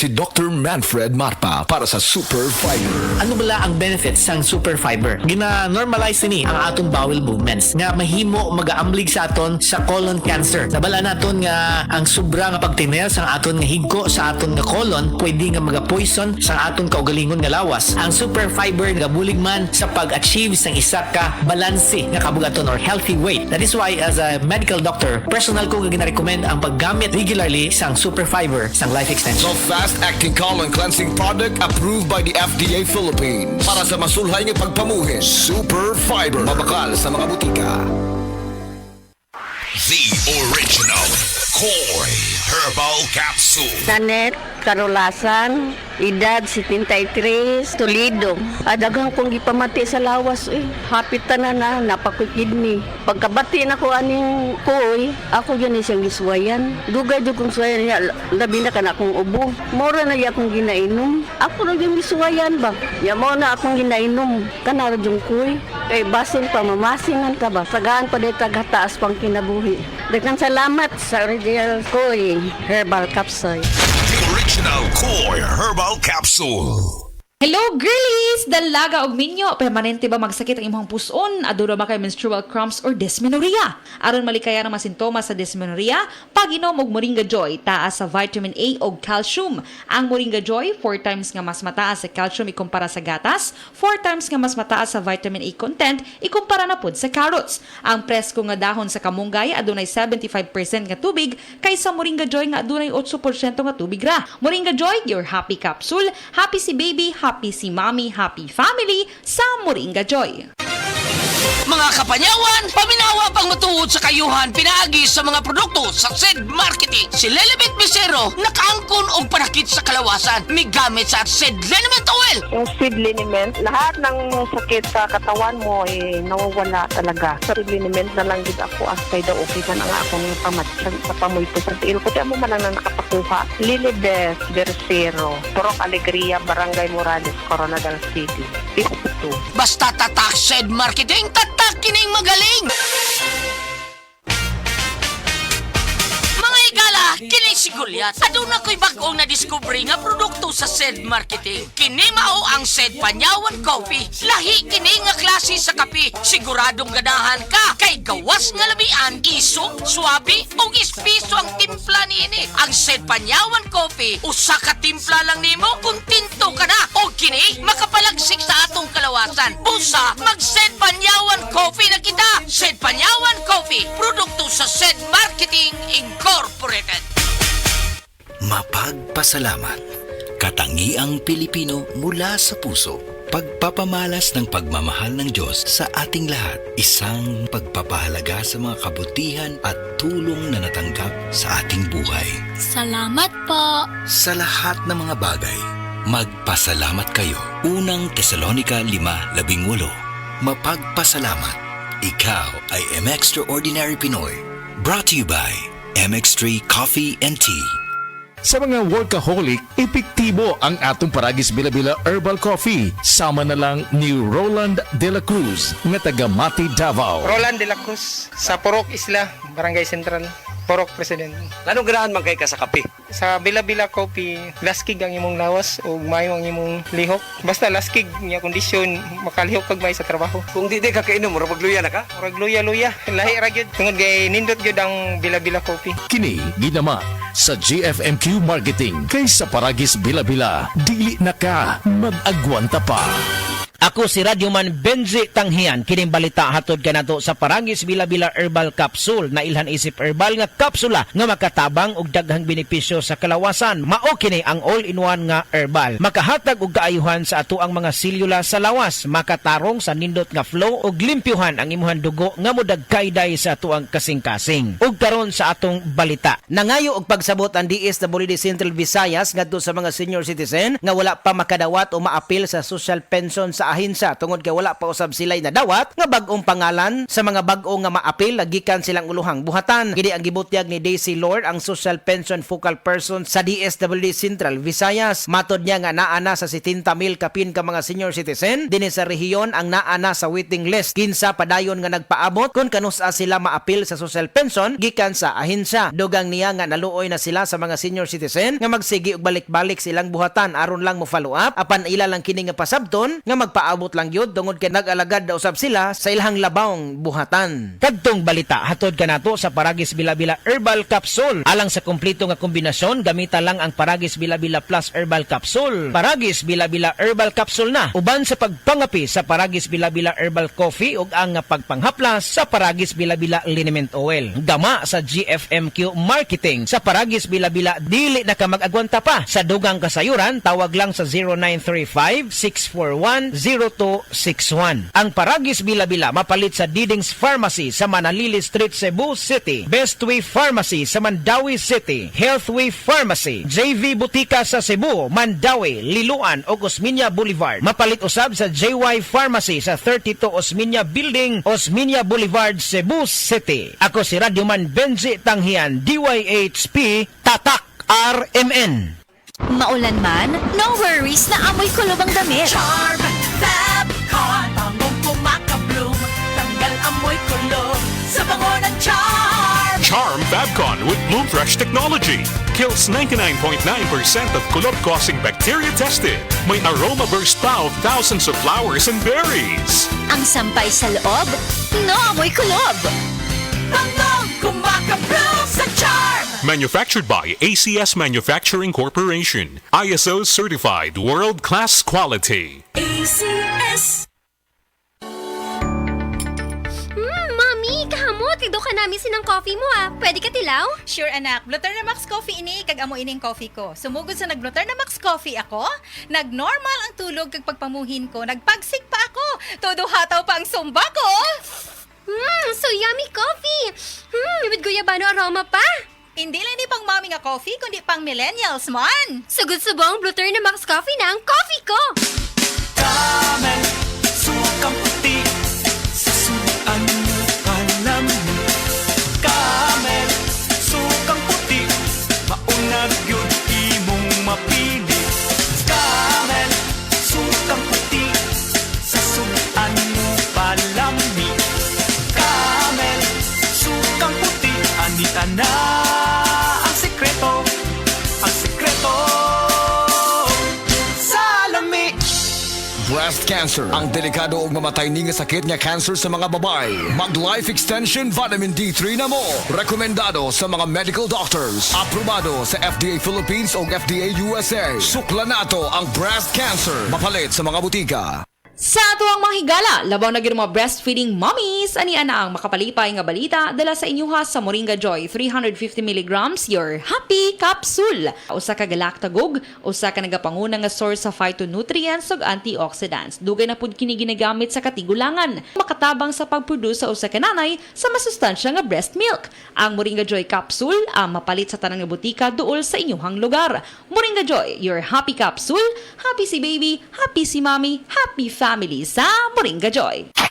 si Dr. Manfred Marpa para sa Super Fiber. Ano bala ang benefits sang super fiber? Gina-normalize ni ang atong bowel movements nga mahimo magaamblig sa aton sa colon cancer. Nabala naton nga ang sobra nga pagtiner sang aton nga higko sa aton nga colon pwede nga maga-poison sang aton kaugalingon nga lawas. Ang super fiber gabulig man sa pag-achieve sang isa ka balanse nga kabugaton or healthy weight. That is why as a medical doctor, personal ko nga gina-recommend ang paggamit regularly sang super fiber sang life extension. The fast-acting colon cleansing product approved by the FDA Philippines. Para sa masulhay ng pagpamuhin, Super Fiber. Mabakal sa mga butika. The original Koi Herbal Capsule. Janet Carolasan, edad 73, Toledo. Adagang kong gipamati sa lawas hapit na napakoy kidney. Pagkabati na ko aning koy, ako yan siyang giswayan. Dugay jud kong swayan niya, labi na kana akong ubo. Mora na akong ginainom. Ako na yung giswayan ba? Ya mo na akong ginainom. Kana ra jung koy. Kay basin pa mamasingan ka ba? Sagaan pa dito taas pang kinabuhi. Daghang salamat sa original Koi Herbal Capsule. The original Koi Herbal Capsule. Hello girlies! Dalaga og minyo, permanente ba magsakit ang imong puson? Aduna ba kay menstrual cramps or dysmenorrhea? Aron malikaya ang mga sintomas sa dysmenorrhea, pag-inom og Moringa Joy, taas sa vitamin A o calcium. Ang Moringa Joy, 4 times nga mas mataas sa calcium ikumpara sa gatas, 4 times nga mas mataas sa vitamin A content ikumpara na pud sa carrots. Ang presko nga dahon sa kamunggay adunay 75% nga tubig kaysa Moringa Joy nga adunay 8% nga tubig ra. Moringa Joy, your happy capsule. Happy si baby, happy si mommy, happy family sa Moringa Joy. Mga kapanyawan, paminawa pang matuod sa kayuhan pinaagi sa mga produkto sa SED Marketing. Si Lelibet Bisero nakaangkon og panakit sa kalawasan. May gamit sa SED Liniment Oil. Yung seed liniment, lahat ng sakit sa katawan mo nawawala talaga. Sa seed liniment na lang din ako kay daw okay ka na nga akong pamatsag sa pamoyto sa tiil ko. Tiyan mo man lang na nakapakuha. Lilibet Bisero, Purok Alegria, Barangay Morales, Coronadal City. 52. Basta tatak SED Marketing, tatak kining magaling. Mga igala, kini si Goliath. Aduna ko'y bagong na-discover nga produkto sa SED Marketing. Kini mao ang SED Panyawan Coffee. Lahi kini nga klase sa kape. Siguradong ganahan ka kay gawas nga labian, isog, swabe o ispiso ang timpla niini. Ang SED Panyawan Coffee, usa ka timpla lang nimo, kuntinto ka na. O kini makapalagsik sa atong kalawasan. Busa, mag-SED Panyawan Coffee na kita. SED Panyawan Coffee, produkto sa SED Marketing Incorporated. Mapagpasalamat. Katangiang Pilipino mula sa puso. Pagpapamalas ng pagmamahal ng Diyos sa ating lahat. Isang pagpapahalaga sa mga kabutihan at tulong na natanggap sa ating buhay. Salamat po. Sa lahat ng mga bagay, magpasalamat kayo. Unang Tesalonica 5:18. Mapagpasalamat. Ikaw ay M-Extraordinary Pinoy. Brought to you by MX3 Coffee and Tea. Sa mga workaholic, epektibo ang atong Paragis Bila-Bila Herbal Coffee. Sama na lang ni Roland De La Cruz nga taga Mati, Davao. Roland De La Cruz sa Purok Isla, Barangay Central, Purok President. Anong ganahan man kay ka sa kape? Sa Bila-Bila Coffee, laskig ang imong lawas o mayo ang imong lihok. Basta laskig niya kondisyon, makalihok kag may sa trabaho. Kung di ka kainom, murag magluya na ka? Murag luya-luya, lahi ra gyud. Tungod kay nindot gyud ang Bila-Bila Coffee. Kini ginama sa GFMQ Marketing kaysa Paragis Bila-Bila. Dili na ka mag-agwanta pa. Ako si Radyoman Benji Tanghian. Kining balita hatod kanato sa Paragis Bila-Bila Herbal Capsule na ilhan isip herbal nga kapsula nga makatabang og daghang benepisyo sa kalawasan. Mao kini ang all-in-one nga herbal. Makahatag og kaayuhan sa ato ang mga selula sa lawas, makatarong sa nindot nga flow og limpyuhan ang imuhang dugo nga modagkayday sa ato ang kasing-kasing. Ug karon sa atong balita. Nangayo og pagsabot ang DSWD Central Visayas ngadto sa mga senior citizen nga wala pa makadawat o maapil sa social pension sa ahinsa tungod kay wala pa usab silay nadawat nga bag-ong pangalan sa mga bag-o nga maapil gikan silang uluhang buhatan. Kini ang gibutyag ni Daisy Lord, ang Social Pension Focal Person sa DSWD Central Visayas. Matod niya nga naana sa 70,000 kapin ka mga senior citizen dinhi sa rehiyon ang naana sa waiting list. Kinsa padayon nga nagpaabot kung kanusa sila maapil sa social pension gikan sa ahinsya. Dugang niya nga naluoy na sila sa mga senior citizen nga magsigi og balik-balik silang buhatan aron lang mo follow up apan ila lang kini nga pasabton nga magpaabot lang yun tungod kay nag-alagad daw usab sila sa ilang labawng buhatan. Kadtong balita hatod kanato sa Paragis Bila-Bila Herbal Capsule. Alang sa kumpleto nga kombinasyon, gamita lang ang Paragis Bila-Bila Plus Herbal Capsule. Paragis Bila-Bila Herbal Capsule na uban sa pagpangapi sa Paragis Bila-Bila Herbal Coffee ug ang pagpanghaplas sa Paragis Bila-Bila Liniment Oil. Gama sa GFMQ Marketing sa Paragis Bila-Bila dili na ka mag-agwanta pa. Sa dugang kasayuran, tawag lang sa 0935-641-0261. Ang Paragis Bila-Bila mapalit sa Didings Pharmacy sa Manalili Street, Cebu City, Bestway Pharmacy sa Mandawi City, Healthway Pharmacy, JV Butika sa Cebu, Mandawi, Liloan o Osmeña Boulevard. Mapalit usab sa JY Pharmacy sa 32 Osmeña Building, Osmeña Boulevard, Cebu City. Ako si Radyoman Benji Tanghian, DYHP, Tatak RMN. Maulan man, no worries na amoy kulob ang damit. Charm Fabcon, bangong kumaka-bloom, tanggal amoy kulob sa bango ng Charm. Charm Fabcon with Bloom Fresh technology kills 99.9% of kulob-causing bacteria tested. May aroma burst pa of thousands of flowers and berries. Ang sampay sa loob, no amoy kulob. Bangong kumaka-bloom sa Charm. Manufactured by ACS Manufacturing Corporation. ISO certified world-class quality. ACS. Mami, kahamot. Kagdo ka namin sinang coffee mo Pwede ka tilaw? Sure anak, Bluter na Max Coffee ini, kag amo ining coffee ko. Sumugod sa nag-Bluter na Max Coffee ako, nag-normal ang tulog kag pagpamuhin ko, nagpagsik pa ako, todo hataw pa ang sumba ko. So yummy coffee. With guyabano aroma pa. Hindi lang ni pang mami nga coffee, kundi pang millennials man. Sugod subong Bluter na Max Coffee na ang coffee ko. Camel, sukang puti, sasuan mo alam mo. Camel, sukang puti, maunag yun imong mapili. Camel, sukang puti, sasuan mo palami. Camel, sukang puti, anita na. Breast cancer, ang delikado ug mamatay ni nga sakit nga cancer sa mga babae. Mag Life Extension Vitamin D3 na mo. Rekomendado sa mga medical doctors. Aprobado sa FDA Philippines ug FDA USA. Sukla nato ang breast cancer. Mapalit sa mga butika. Sa tuwang mga higala, labaw na gyud mga breastfeeding mommies, ani ana ang makapalipay nga balita dala sa inyuha sa Moringa Joy 350 mg your happy capsule. Usa ka galaktagog, usa ka nagapanguna nga source sa phytonutrients ug antioxidants. Dugay na pud kini ginagamit sa katigulangan, makatabang sa pagproduce sa usa ka nanay sa masustansya nga breast milk. Ang Moringa Joy capsule ang mapalit sa tanang nga butika duol sa inyuhang lugar. Moringa Joy, your happy capsule. Happy si baby, happy si mommy, happy family sa Moringa Joy.